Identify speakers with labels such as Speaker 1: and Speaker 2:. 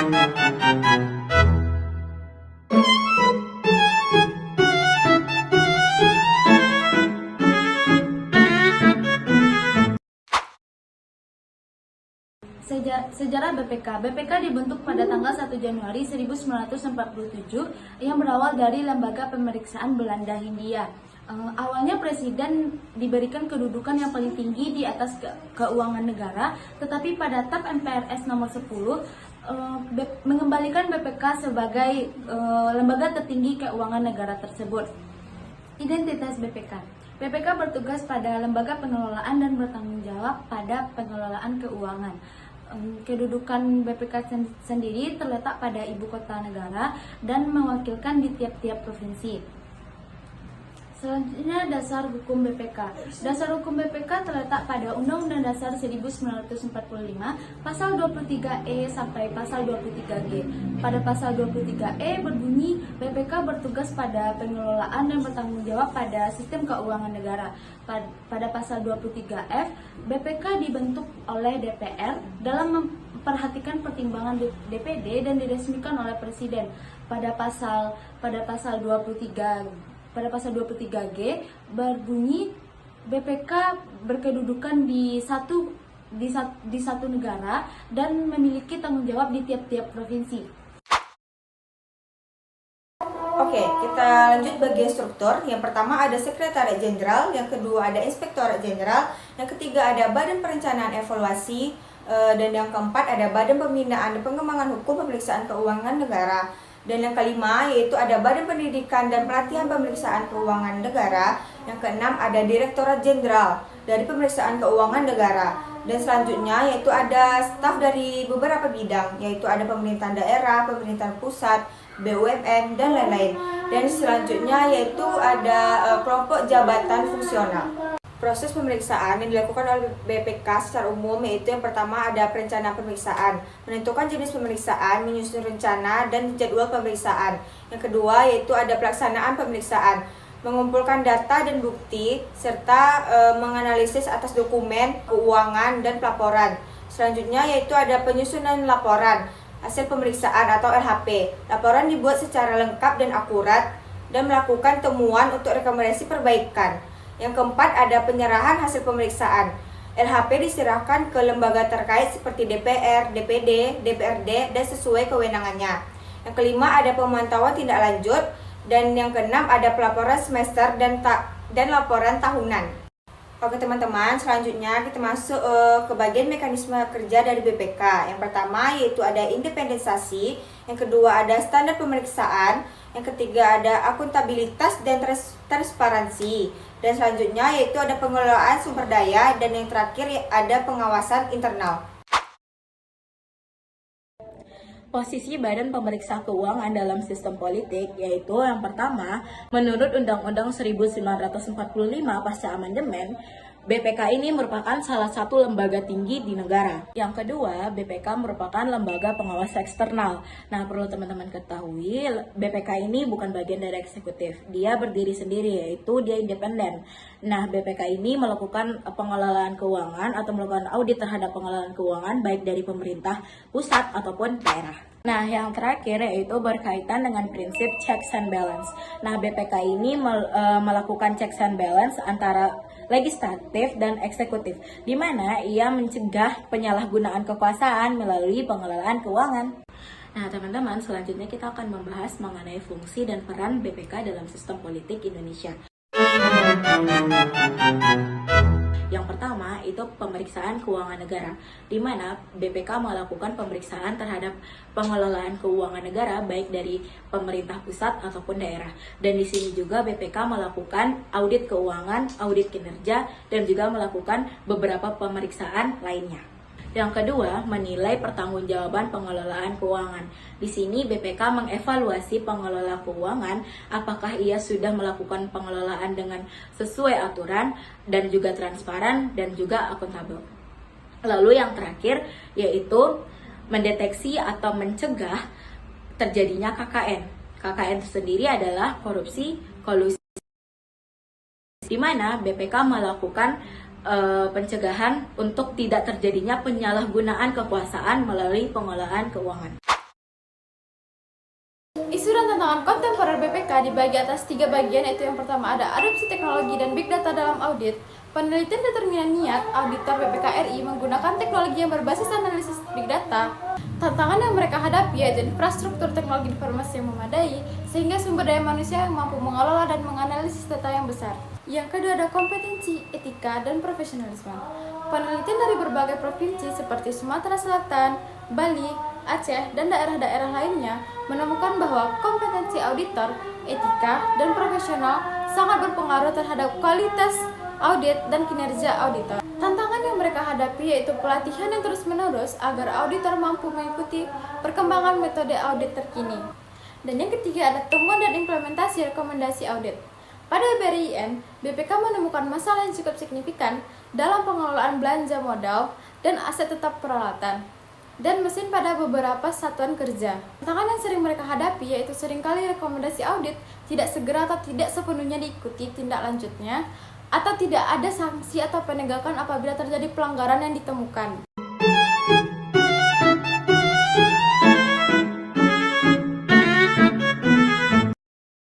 Speaker 1: Sejarah BPK. BPK dibentuk pada tanggal 1 Januari 1947 yang berawal dari Lembaga Pemeriksaan Belanda Hindia. Awalnya presiden diberikan kedudukan yang paling tinggi di atas keuangan negara, tetapi pada TAP MPRS nomor 10 mengembalikan BPK sebagai lembaga tertinggi keuangan negara tersebut. Identitas BPK. BPK bertugas pada lembaga pengelolaan dan bertanggung jawab pada pengelolaan keuangan. Kedudukan BPK sendiri terletak pada ibu kota negara dan mewakilkan di tiap-tiap provinsi. Selanjutnya, dasar hukum BPK. Dasar hukum BPK terletak pada Undang-Undang Dasar 1945, pasal 23E sampai pasal 23G. Pada pasal 23E berbunyi, BPK bertugas pada pengelolaan dan bertanggung jawab pada sistem keuangan negara. Pada pasal 23F, BPK dibentuk oleh DPR dalam memperhatikan pertimbangan DPD dan diresmikan oleh Presiden. Pada pasal 23G berbunyi BPK berkedudukan di satu negara dan memiliki tanggung jawab di tiap-tiap provinsi.
Speaker 2: Oke, kita lanjut bagian struktur. Yang pertama ada Sekretariat Jenderal, yang kedua ada Inspektorat Jenderal, yang ketiga ada Badan Perencanaan Evaluasi, dan yang keempat ada Badan Pembinaan dan Pengembangan Hukum Pemeriksaan Keuangan Negara. Dan yang kelima yaitu ada Badan Pendidikan dan Pelatihan Pemeriksaan Keuangan Negara. Yang keenam ada Direktorat Jenderal dari Pemeriksaan Keuangan Negara. Dan selanjutnya yaitu ada staf dari beberapa bidang, yaitu ada pemerintahan daerah, pemerintahan pusat, BUMN, dan lain-lain. Dan selanjutnya yaitu ada kelompok jabatan fungsional. Proses pemeriksaan yang dilakukan oleh BPK secara umum yaitu yang pertama ada perencanaan pemeriksaan, menentukan jenis pemeriksaan, menyusun rencana dan jadwal pemeriksaan. Yang kedua yaitu ada pelaksanaan pemeriksaan, mengumpulkan data dan bukti serta menganalisis atas dokumen, keuangan, dan pelaporan. Selanjutnya yaitu ada penyusunan laporan hasil pemeriksaan atau LHP. Laporan dibuat secara lengkap dan akurat dan melakukan temuan untuk rekomendasi perbaikan. Yang keempat ada penyerahan hasil pemeriksaan. LHP diserahkan ke lembaga terkait seperti DPR, DPD, DPRD, dan sesuai kewenangannya. Yang kelima ada pemantauan tindak lanjut. Dan yang keenam ada pelaporan semester dan laporan tahunan. Oke teman-teman, selanjutnya kita masuk ke bagian mekanisme kerja dari BPK. Yang pertama yaitu ada independensasi, yang kedua ada standar pemeriksaan, yang ketiga ada akuntabilitas dan transparansi, dan selanjutnya yaitu ada pengelolaan sumber daya, dan yang terakhir ada pengawasan internal.
Speaker 3: Posisi Badan Pemeriksa Keuangan dalam sistem politik yaitu yang pertama, menurut Undang-Undang 1945 pasca amandemen, BPK ini merupakan salah satu lembaga tinggi di negara. Yang kedua, BPK merupakan lembaga pengawas eksternal. Nah, perlu teman-teman ketahui, BPK ini bukan bagian dari eksekutif. Dia berdiri sendiri, yaitu dia independen. Nah, BPK ini melakukan pengelolaan keuangan atau melakukan audit terhadap pengelolaan keuangan baik dari pemerintah pusat ataupun daerah. Nah, yang terakhir yaitu berkaitan dengan prinsip checks and balance. Nah, BPK ini melakukan checks and balance antara legislatif dan eksekutif, di mana ia mencegah penyalahgunaan kekuasaan melalui pengelolaan keuangan. Nah, teman-teman, selanjutnya kita akan membahas mengenai fungsi dan peran BPK dalam sistem politik Indonesia. Yang pertama itu pemeriksaan keuangan negara, di mana BPK melakukan pemeriksaan terhadap pengelolaan keuangan negara baik dari pemerintah pusat ataupun daerah. Dan di sini juga BPK melakukan audit keuangan, audit kinerja, dan juga melakukan beberapa pemeriksaan lainnya. Yang kedua, menilai pertanggungjawaban pengelolaan keuangan. Di sini BPK mengevaluasi pengelola keuangan apakah ia sudah melakukan pengelolaan dengan sesuai aturan dan juga transparan dan juga akuntabel. Lalu yang terakhir yaitu mendeteksi atau mencegah terjadinya KKN. KKN itu sendiri adalah korupsi, kolusi, di mana BPK melakukan pencegahan untuk tidak terjadinya penyalahgunaan kekuasaan melalui pengelolaan keuangan.
Speaker 1: Isu dan tantangan kontemporer BPK dibagi atas 3 bagian, yaitu yang pertama ada adopsi teknologi dan big data dalam audit. Penelitian determinan niat auditor BPK RI menggunakan teknologi yang berbasis analisis big data. Tantangan yang mereka hadapi yaitu infrastruktur teknologi informasi yang memadai, sehingga sumber daya manusia yang mampu mengelola dan menganalisis data yang besar. Yang kedua ada kompetensi, etika, dan profesionalisme. Penelitian dari berbagai provinsi seperti Sumatera Selatan, Bali, Aceh, dan daerah-daerah lainnya menemukan bahwa kompetensi auditor, etika, dan profesional sangat berpengaruh terhadap kualitas audit dan kinerja auditor. Tantangan yang mereka hadapi yaitu pelatihan yang terus-menerus agar auditor mampu mengikuti perkembangan metode audit terkini. Dan yang ketiga ada temuan dan implementasi rekomendasi audit. Pada BRIN, BPK menemukan masalah yang cukup signifikan dalam pengelolaan belanja modal dan aset tetap peralatan dan mesin pada beberapa satuan kerja. Tantangan yang sering mereka hadapi yaitu seringkali rekomendasi audit tidak segera atau tidak sepenuhnya diikuti tindak lanjutnya, atau tidak ada sanksi atau penegakan apabila terjadi pelanggaran yang ditemukan.